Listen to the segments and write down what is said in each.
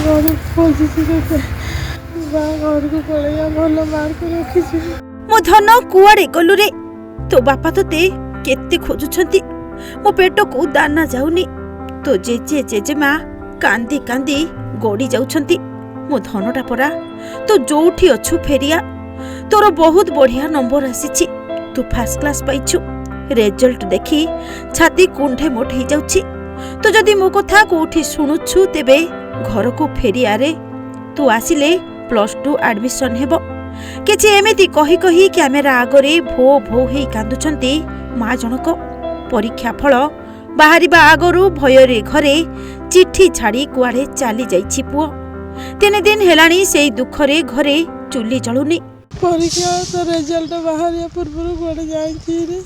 मो धन कुआड़े गलु रे तो बापा तोते केते खोजुछंती मो पेट को दाना जाउनी तो जेजे जेजेमा कांदी कांदी गड़ी जाउछंती मो धनटा परा तो जोठी अछु फेरिया तोर बहुत बढ़िया नंबर आसीछि तू फर्स्ट क्लास पाइछु रिजल्ट देखी छाती कुंठे मोट हो जाउछि तो जदि मो कथा कोठी सुनुछु तेबे घर को फेरिया रे तू आसिले +2 एडमिशन हेबो किछि एमिति कही कही कैमेरा आगरे भो भो हेई कांदुछंती मा जनक परीक्षा फल बाहरिबा आगरु भयरे घरे चिट्ठी छाड़ी कुआड़े चली जाइछि पुओ 3 दिन हेलाणी सेई दुखरे घरे चुल्ली जळुनी परीक्षा तो रिजल्ट बाहरिया पूर्व कुआड़े जाइछि रे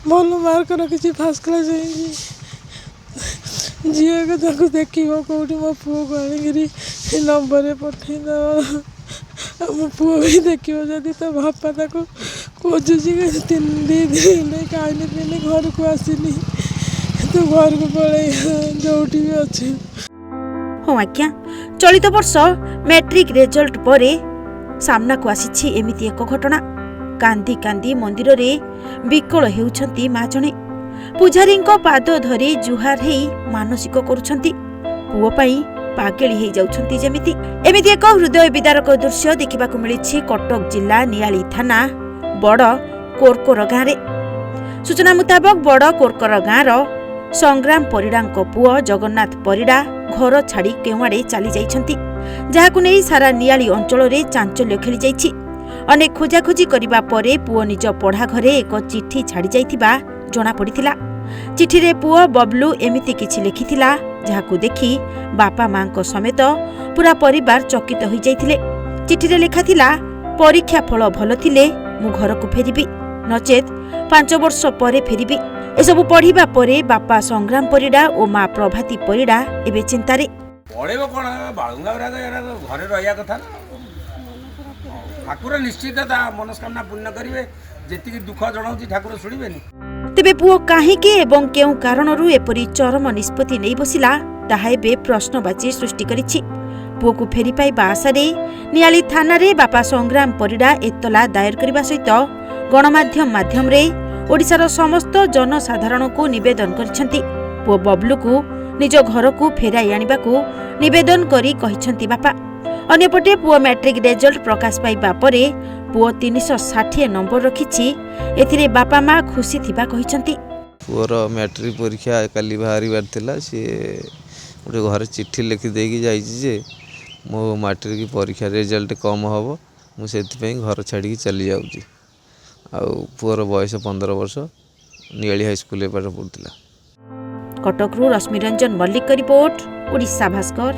भल मार्क रखी फर्स्ट क्लास झील को देख कौटी मो पुओ को आनिकी नंबर पठे मो पुओ भी देख जदि तो बापा खोजुची 3 दिन कहीं घर को आसनी तो घर को पड़े जो भी अच्छे। हाँ आज्ञा चलित वर्ष मैट्रिक रिजल्ट पर सामना को आसी एमिति एक घटना कांदी कांदी मंदिर रे विकल हेउछंती मा जणे पूजारी पाद धरी जुहार हेई मानसिक करुछंती पुओ पई पागेली हेई जाउछंती जेमिति एमिति एक हृदय विदारक दृश्य देखिबा को मिलिछि कटक जिला नियाली थाना बड़ कोरकोर गाँ रे सूचना मुताबक बड़ कोरकोर गाँ रो संग्राम परिडांक पुओ जगन्नाथ परिडा घर छाड़ी केवाड़े चली जाइछंती जाहाकु नै सारा नियाली अंचल रे चांचल्य खेली जाइछि अनेक खोजाखोजी करिबा परे पुओ निज पढ़ा घरे एक चिट्ठी छाड़ी जाइथिबा जणा पड़िथिला चिट्ठी रे पुओ बबलू एमिति किछि लिखिथिला जाहाकु देखि बापा मां को समेत पूरा परिवार चकित होई जाइथिले चिट्ठी रे लिखा थिला परीक्षा फल भल थिले मु घर को फेरिबी नचेत 5 वर्ष परे फेरिबी एसबु पढ़िबा परे बापा संग्राम परिडा और मां प्रभाती परिडा एबे चिंतारे पढ़ेबो कोन बाळुंगा घरे रहिया कथा ठाकुर निश्चित मनस्कामना पूर्ण करिवे जेतिकी दुख जणाउची ठाकुर सुनिबेनी तेबे पुओ काहेके एवं केउ कारणरू एपरी चरम निष्पत्ति नै बसिला ताहा एबे प्रश्नवाची सृष्टि करिछि पुओ को फेरी पाइबा आशारे नियाली थाना रे बापा संग्राम परिडा एतला दायर करबा सहित गणमाध्यम माध्यम रे ओडिसार समस्त जनसाधारण को निवेदन करिसेंती पुओ बबलू को निज घर को फेराई आनिबा को निवेदन करी कहिसेंती बापा अन्यपटे पुओ मैट्रिक रिजल्ट प्रकाश पाइबा परे पुओ 360 नंबर रखिछि एथिरे बापा मां खुशी थिबा कहिसेंती पुओर मैट्रिक परीक्षा काली बाहरी बार थिला से गोटे घर चिट्ठी लिखि देकी जाइछि जे मो मैट्रिक परीक्षा रिजल्ट कम हबो मु सेति पई घर छाड़ी चली जाउछि आ पुओर बयस 15 वर्ष नियाली हाई स्कूल पाठ पढुतिला। कटकरू रश्मिरंजन मल्लिक रिपोर्ट ओडिशा भास्कर।